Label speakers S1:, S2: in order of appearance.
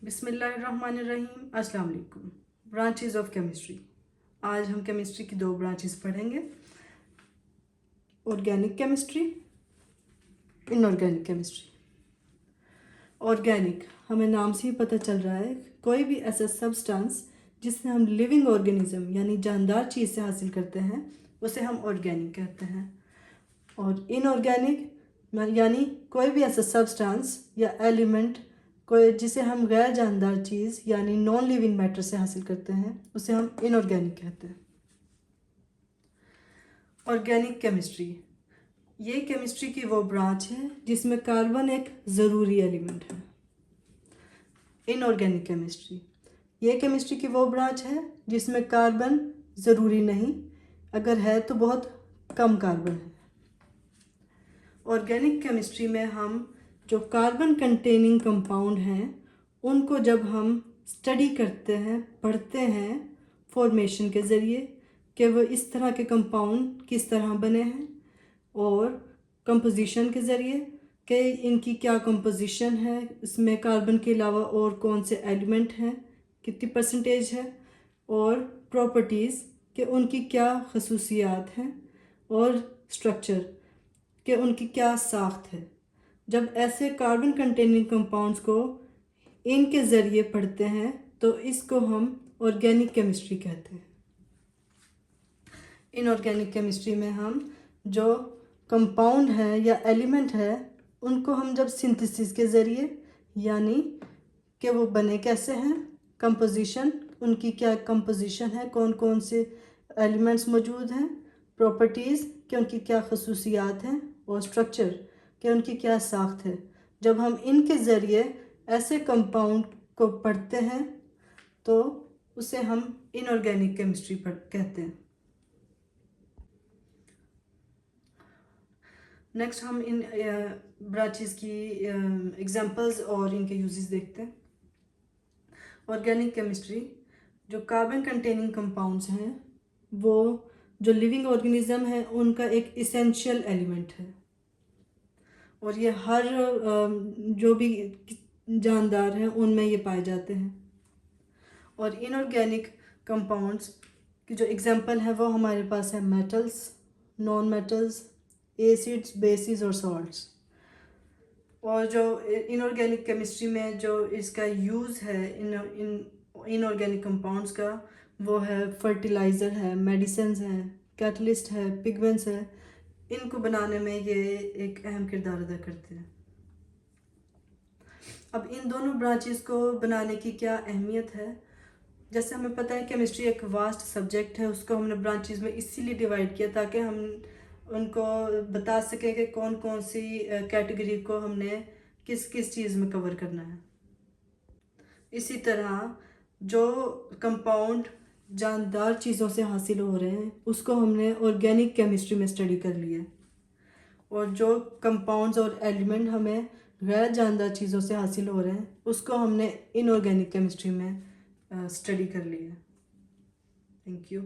S1: बिस्मिल्लाहिर्रहमानिर्रहीम। अस्सलाम वालेकुम। Branches of chemistry. आज हम केमिस्ट्री की 2 ब्रांचेस पढ़ेंगे, organic chemistry, inorganic chemistry. Organic हमें नाम से ही पता चल रहा है, कोई भी ऐसा सब्सटेंस जिससे हम लिविंग ऑर्गेनिज्म यानी जानदार चीज़ से हासिल करते हैं उसे हम ऑर्गेनिक कहते हैं। और इनऑर्गेनिक यानी कोई भी ऐसा सब्सटेंस या एलिमेंट कोई जिसे हम गैर जानदार चीज़ यानी नॉन लिविंग मैटर से हासिल करते हैं उसे हम इनऑर्गेनिक कहते हैं। ऑर्गेनिक केमिस्ट्री ये केमिस्ट्री की वो ब्रांच है जिसमें कार्बन एक ज़रूरी एलिमेंट है। इनऑर्गेनिक केमिस्ट्री ये केमिस्ट्री की वो ब्रांच है जिसमें कार्बन ज़रूरी नहीं, अगर है तो बहुत कम कार्बन है। ऑर्गेनिक केमिस्ट्री में हम जो कार्बन कंटेनिंग कंपाउंड हैं उनको जब हम स्टडी करते हैं, पढ़ते हैं फॉर्मेशन के ज़रिए कि वो इस तरह के कंपाउंड किस तरह बने हैं, और कंपोजिशन के ज़रिए कि इनकी क्या कंपोजिशन है, इसमें कार्बन के अलावा और कौन से एलिमेंट हैं, कितनी परसेंटेज है, और प्रॉपर्टीज़ कि उनकी क्या खसूसियात हैं, और स्ट्रक्चर कि उनकी क्या साख्त है। जब ऐसे कार्बन कंटेनिंग कंपाउंड्स को इनके ज़रिए पढ़ते हैं तो इसको हम ऑर्गेनिक केमिस्ट्री कहते हैं। इनऑर्गेनिक केमिस्ट्री में हम जो कंपाउंड है या एलिमेंट है उनको हम जब सिंथेसिस के ज़रिए यानी कि वो बने कैसे हैं, कंपोजिशन उनकी क्या कंपोजिशन है, कौन कौन से एलिमेंट्स मौजूद हैं, प्रॉपर्टीज़ कि उनकी क्या खसूसियात हैं, और स्ट्रक्चर कि उनकी क्या साख्त है। जब हम इनके ज़रिए ऐसे कंपाउंड को पढ़ते हैं तो उसे हम इनऑर्गेनिक केमिस्ट्री कहते हैं। नेक्स्ट हम इन ब्रांचेस की एग्जांपल्स और इनके यूजेस देखते हैं। ऑर्गेनिक केमिस्ट्री जो कार्बन कंटेनिंग कंपाउंड्स हैं वो जो लिविंग ऑर्गेनिज्म है उनका एक इसेंशियल एलिमेंट है, और ये हर जो भी जानदार हैं उनमें ये पाए जाते हैं। और इनऑर्गेनिक कंपाउंड्स की जो एग्जांपल है वो हमारे पास है metals, non metals, acids, basis और सॉल्ट्स। और जो इनऑर्गेनिक केमिस्ट्री में जो इसका यूज़ है इनऑर्गेनिक कंपाउंड्स का वो है फर्टिलाइज़र है, मेडिसिन है, कैटलिस्ट है, पिगमेंट्स है। इनको बनाने में ये एक अहम किरदार अदा करते हैं। अब इन दोनों ब्रांचेस को बनाने की क्या अहमियत है, जैसे हमें पता है केमिस्ट्री एक वास्ट सब्जेक्ट है, उसको हमने ब्रांचेस में इसीलिए डिवाइड किया ताकि हम उनको बता सकें कि कौन कौन सी कैटेगरी को हमने किस किस चीज़ में कवर करना है। इसी तरह जो कंपाउंड जानदार चीज़ों से हासिल हो रहे हैं उसको हमने ऑर्गेनिक केमिस्ट्री में स्टडी कर लिया, और जो कंपाउंड्स और एलिमेंट हमें गैर जानदार चीज़ों से हासिल हो रहे हैं उसको हमने इनऑर्गेनिक केमिस्ट्री में स्टडी कर लिया। Thank you.